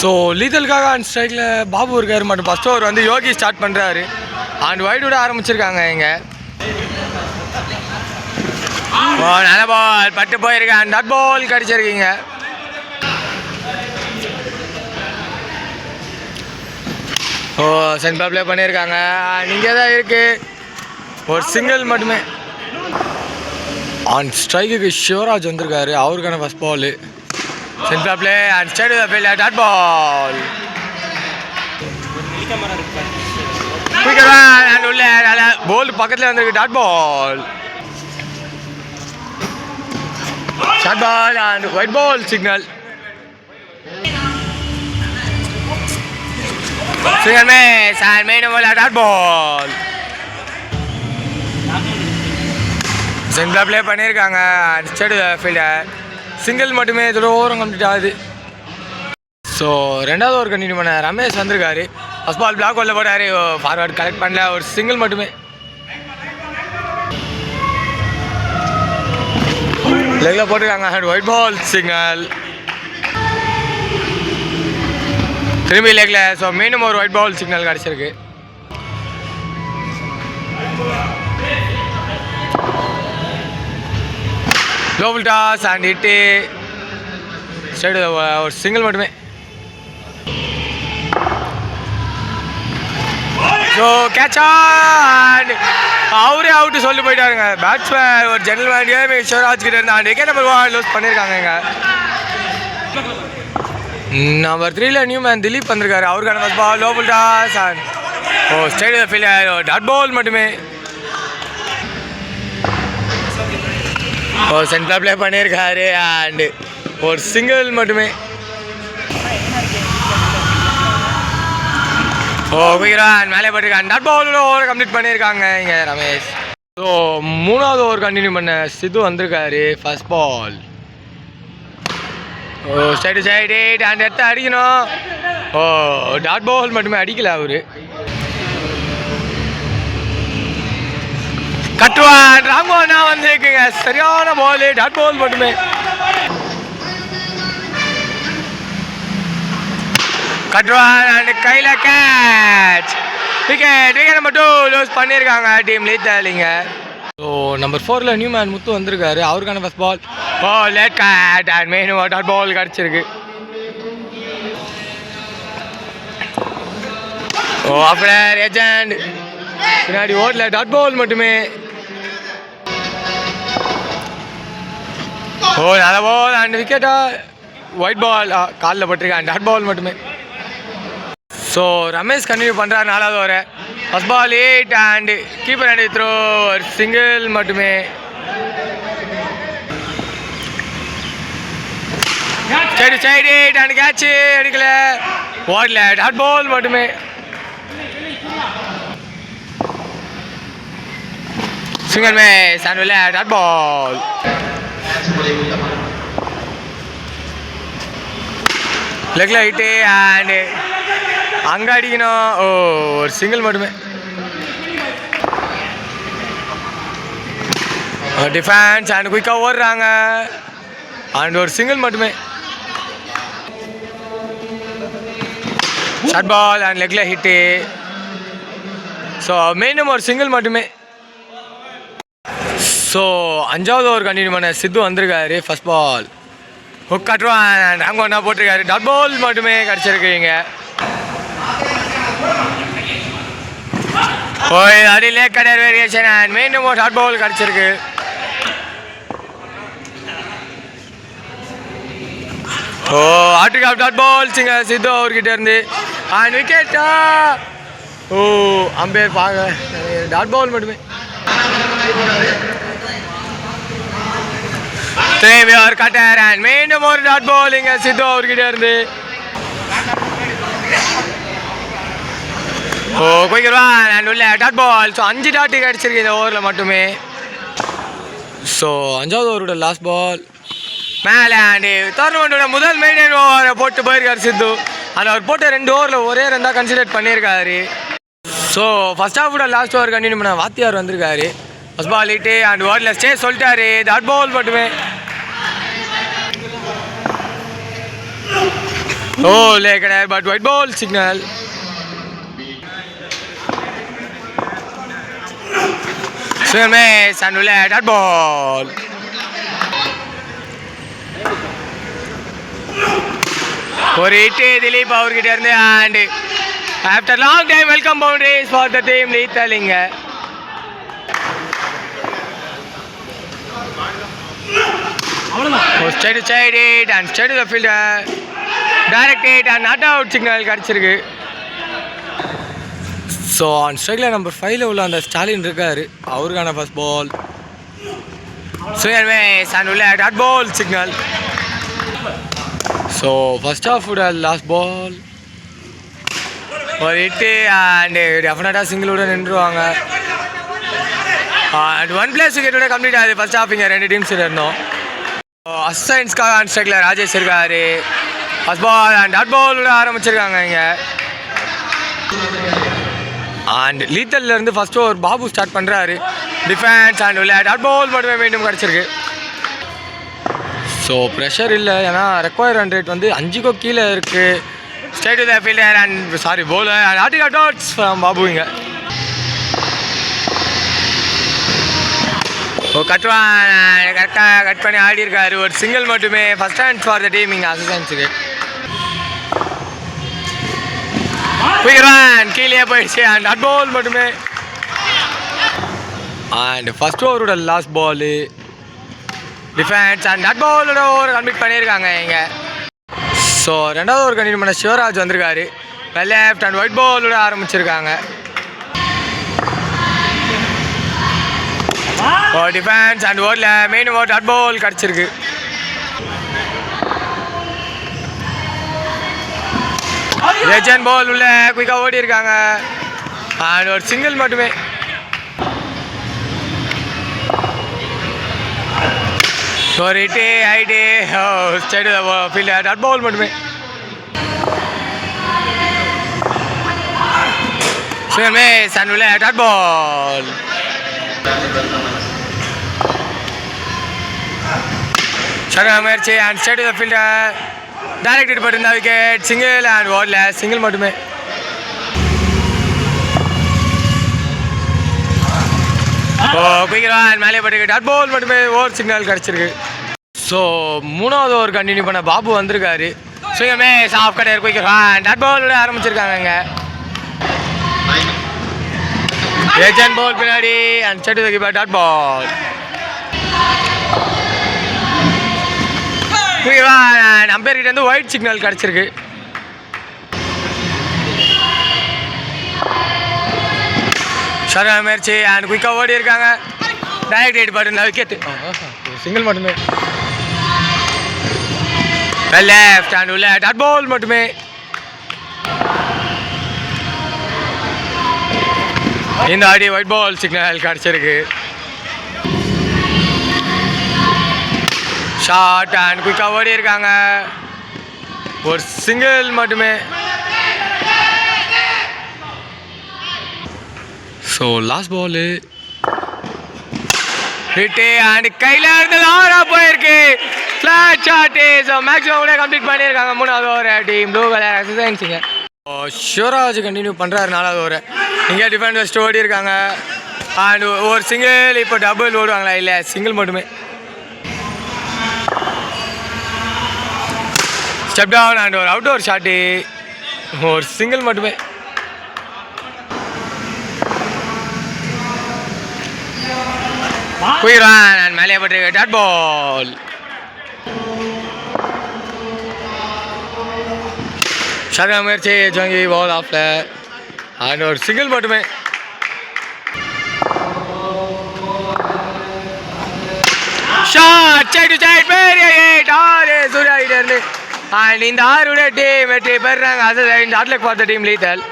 So லீதலுக்காக and ஸ்ட்ரைக்கில் பாபு இருக்கார் மட்டும் ஃபஸ்ட் ஓவர் வந்து யோகி ஸ்டார்ட் பண்ணுறாரு அண்ட் வைட் விட ஆரம்பிச்சிருக்காங்க இங்கே. நல்ல பால் பட்டு போயிருக்கேன், டாட் பால் கடிச்சிருக்கீங்க. ஓ சென்டர் ப்ளே பண்ணியிருக்காங்க, இங்கே தான் இருக்குது, ஒரு சிங்கிள் மட்டுமே. ஆன் ஸ்ட்ரைக்குக்கு சிவராஜ் வந்திருக்காரு, அவருக்கான first ball. Centre play and straight to the field, dot ball. And உள்ள நல்ல போல்டு பக்கத்தில் வந்திருக்கு, dot ball. Short ball and wide ball signal. Single miss and main ball, dot ball. Centre play பண்ணியிருக்காங்க and straight to the fielder, single மட்டுமே, இதோட ஓவரும் complete ஆகுது. ஸோ ரெண்டாவது ஓவர் கண்டினியூ பண்ண ரமேஷ் வந்திருக்காரு, ஃபஸ்ட் பால் பிளாக் பாலில் போட்டார், ஃபார்வர்ட் கலெக்ட் பண்ணல, ஒரு சிங்கிள் மட்டுமே. லெக்கில் போட்டிருக்காங்க அண்ட் ஒயிட் பால் சிக்னல். திரும்பி லெக்கில், ஸோ மீண்டும் ஒரு ஒயிட் பால் சிக்னல் கிடச்சிருக்கு. லோவல் டாஸ் அண்ட் ஹிட்டு, ஸ்ட்ரைட் ஒரு சிங்கிள் மட்டுமே. ஸோ கேட்ச் அண்ட் அவரே அவுட்டு சொல்லி போயிட்டாருங்க. பேட்ஸ்மேன் ஒரு ஜெனரல் மேனேஜர் சிவராஜ் கிட்ட இருந்து அண்ட் விக்கெட் நம்பர் 1 லூஸ் பண்ணியிருக்காங்க. நம்பர் 3ல நியூ மேன் திலீப் வந்திருக்காரு, அவருக்கான ஃபஸ்ட் பால், லோவல் toss and straight to the fielder, dot ball மட்டுமே. சென்டர் ப்ளே பண்ணியிருக்காரு அண்டு ஒரு சிங்கிள் மட்டுமே. மேலே போட்டிருக்காங்க, டாட் பால் ஓவர் கம்ப்ளீட் பண்ணியிருக்காங்க இங்கே ரமேஷ். ஸோ மூணாவது ஓவர் கண்டினியூ பண்ண சித்து வந்திருக்காரு, first ball. Side side and எடுத்து அடிக்கணும், டாட் பால் மட்டுமே, அடிக்கல அவரு. கட்டுவான் ராங்கோனா வந்திருக்குங்க, சரியான பால், டாட் பால் மட்டுமே. கட்டுவான் அண்ட் கையில் கேட்ச், விக்கெட் நம்பர் 2 லூஸ் பண்ணியிருக்காங்க டீம் லீத்தாலிங்க. ஸோ நம்பர் 4ல நியூ மேன் முத்து வந்திருக்காரு, அவருக்கான first ball, late cut and main dot ball கிடச்சிருக்கு. அப்புறம் ஏஜென்ட் பின்னாடி ஓடல, டாட் பால் மட்டுமே. நல்ல பால் அண்ட் விக்கெட்டா, ஒயிட் பால் காலில் பட்டிருக்கேன், டாட் பால் மட்டுமே. ஸோ ரமேஷ் கண்டினியூ பண்ணுறாரு நாலாவது over, first ball 8 and keeper and throw, ஒரு சிங்கிள் மட்டுமே. சைடு சைடு அண்ட் கேட்சு எடுக்கல, ஓடல, டாட் பால் மட்டுமே. சிங்கிள் மிஸ் அண்ட் உள்ள டாட் பால். லெக்கில் ஹிட்டு அண்ட் அங்கே அடிக்கணும், ஒரு சிங்கிள் மட்டுமே. டிஃபென்ஸ் அண்ட் குயிக்காக ஓடுறாங்க அண்ட் ஒரு சிங்கிள் மட்டுமே. ஷார்ட் பால் அண்ட் லெக்கில் ஹிட்டு, ஸோ மெயினும் ஒரு சிங்கிள் மட்டுமே. ஸோ அஞ்சாவது ஓவர் கண்டினியூ பண்ண சித்து வந்திருக்காரு, ஃபஸ்ட் பால் ஹுக் கட்டுவான் அண்ட் அங்கே ஒன்றா போட்டிருக்காரு, டாட் பால் மட்டுமே கிடச்சிருக்கீங்க. அடி லேக் கடையர் வேரியேஷன் அண்ட் மெயினும் ஒரு டாட் பால் கிடச்சிருக்கு. ஆட்டுக்கு டாட் பால் சித்து அவர்கிட்ட இருந்து அண்ட் விக்கெட்டா, அம்பேர் பார்க்க, டாட் பால் மட்டுமே. திரும்பி ஒரு கட்டர் அண்ட் மீண்டும் ஒரு டாட் பால் இங்கே சித்து அவர்கிட்ட இருந்து. போய்க்கிடுவான் அண்ட் உள்ள டாட் பால். ஸோ 5 டாட்டு கிடச்சிருக்கு இந்த ஓவரில் மட்டுமே. ஸோ 5வது ஓவரோட லாஸ்ட் பால், மேலே அண்டு டோர்னமெண்ட்டோட முதல் மெயின் ஓவரை போட்டு போயிருக்காரு சித்து. அதில் அவர் போட்ட 2 ஓவரில் ஒரே ரன் தான் கன்சிடர் பண்ணியிருக்காரு. ஸோ ஃபர்ஸ்ட் ஹாஃபோட லாஸ்ட் ஓவர் கண்டினியூ பண்ண வாத்தியார் வந்திருக்காரு. ஃபர்ஸ்ட் பால் ஹிட்டு அண்ட் ஓவரில் ஸ்டே சொல்லிட்டாரு. டாட் பால் மட்டுமே. ஓ லே கிடையாது, but wide ball signal. And உள்ள டாட் பால். ஒரு ஹிட்டு திலீப் அவர்கிட்ட இருந்து and after long time welcome boundaries for the team லீத்தலிங்க. straight to side it and straight to the fielder, direct it and not out signal கிடச்சிருக்கு. So on ஸ்ட்ரைக்கில் number 5ல் உள்ள அந்த ஸ்டாலின் இருக்கார், அவருக்கான ஃபர்ஸ்ட் பால். அண்ட் உள்ள dot ball signal. So first ஹாஃபோட லாஸ்ட் பால் ஒரு ஹிட்டு அண்டு டெஃபினட்டாக சிங்கிளோட நின்றுவாங்க. அண்ட் 1+ விக்கெட்டோட கம்ப்ளீட் ஆகுது ஃபர்ஸ்ட் ஹாஃப். இங்கே 2 டீம்ஸ் இருந்தோம். அசைன்ஸ்க்காக ஆன் ஸ்ட்ரைக்கில் ராஜேஷ் இருக்காரு. ஃபர்ஸ்ட் பால் அண்ட் டாட் பாலோட ஆரம்பிச்சிருக்காங்க இங்கே. அண்ட் லீத்தல்லேருந்து ஃபர்ஸ்ட் ஓவர் பாபு ஸ்டார்ட் பண்ணுறாரு. டிஃபென்ஸ் அண்ட் உள்ள டாட் பால் மட்டுமே மீண்டும் கிடச்சிருக்கு. ஸோ ப்ரெஷர் இல்லை, ஏன்னா ரெக்வயர் ரன் ரேட் வந்து 5க்கு கீழே இருக்குது. Straight to the fielder and sorry bowler and article dots from Babu இங்கே. ஓ கட்டுவான் கரெக்டாக கட் பண்ணி ஆடி இருக்காரு. ஒரு சிங்கிள் மட்டுமே first hand for the team இங்கே அசிஸ்டன்ஸுக்கு. குயிக்ரான் கீழே போயிடுச்சு அண்ட் டாட் பால் மட்டுமே. அண்ட் ஃபர்ஸ்ட் ஓவரோட last ball defence and dot பாலோட ஓவர் கம்ப்ளீட் பண்ணியிருக்காங்க இங்கே. ஸோ 2வது ஓவர் கண்டினியூ பண்ண சிவராஜ் வந்திருக்காரு. லெஃப்ட் அண்ட் ஒயிட் பாலோட ஆரம்பிச்சிருக்காங்க. டிஃபென்ஸ் அண்ட் ஓவரில் மெயின் ஓவர் டாட் பால் கிடச்சிருக்கு. லெஜண்ட் பால் உள்ள குயிக்காக ஓடி இருக்காங்க அண்ட் ஒரு சிங்கிள் மட்டுமே. ஒரு hit height straight fielder dot ball மட்டுமே. அண்ட் உள்ள டாட் பால். முயற்சி and straight the fielder direct hit போட்டிருந்தா விக்கெட். சிங்கிள் அண்ட் ஓவரில் சிங்கிள் மட்டுமே. ஓ குயிக்ரான் மேலே போட்டிருக்கு டாட் பால் மட்டுமே. ஓவர் சிக்னல் கிடச்சிருக்கு. ஸோ 3வது ஓவர் கண்டினியூ பண்ண பாபு வந்திருக்காரு. ஸ்விங்கமே சாஃப் கடையர் குயிக்ரான் டாட் பாலோட ஆரம்பிச்சிருக்காங்க இங்கே. லெஜண்ட் பால் பின்னாடி and straight to the keeper dot ball. Quick run umpire கிட்ட இருந்து ஒயிட் சிக்னல் கிடச்சிருக்கு. முயற்சி அண்ட் குயிக்காக ஓடி இருக்காங்க. டைரக்ட் ஹிட் போட்டிருந்தா விக்கெட். சிங்கிள் மட்டுமே. லெஃப்ட் அண்ட் உள்ள டாட் பால் மட்டுமே. இந்த ஆடி ஒயிட் பால் சிக்னல் கிடச்சிருக்கு. ஷார்ட் அண்ட் குயிக்காக ஓடி இருக்காங்க. ஒரு சிங்கிள் மட்டுமே. So last ball hit and கையில் இருந்து ஆறாக போயிருக்கு. Flat shot. ஸோ மேக்ஸிமம் கூட கம்ப்ளீட் பண்ணியிருக்காங்க 3வது ஓவர் டீம் ப்ளூ கலர் எக்ஸசைன்ஸுங்க. சிவராஜ் கண்டினியூ பண்ணுறாரு 4வது ஓவர். இங்கே டிஃபெண்ட் ஃபஸ்ட்டு ஓடி இருக்காங்க அண்ட் ஒரு சிங்கிள். இப்போ டபுள் ஓடுவாங்களா? இல்லை, சிங்கிள் மட்டுமே. ஸ்டெப் டவுன் அண்ட் ஒரு அவுட் ஓவர் ஷாட்டு. ஒரு சிங்கிள் மட்டுமே. குயிக்ரான் அண்ட் மேலே போட்டிருக்கு டாட் பால். முயற்சி ஜங்கி பால் ஆஃப்ல அண்ட் ஒரு சிங்கிள் மட்டுமே. ஷாட் சைடு சைடு பெரிய ஹிட். 6 சூர்யா கிட்ட இருந்து அண்ட் இந்த 6 டீம் வெற்றி பெறாங்க. அது இந்த ஆட்லக் ஃபார் த டீம் லீத்தல்.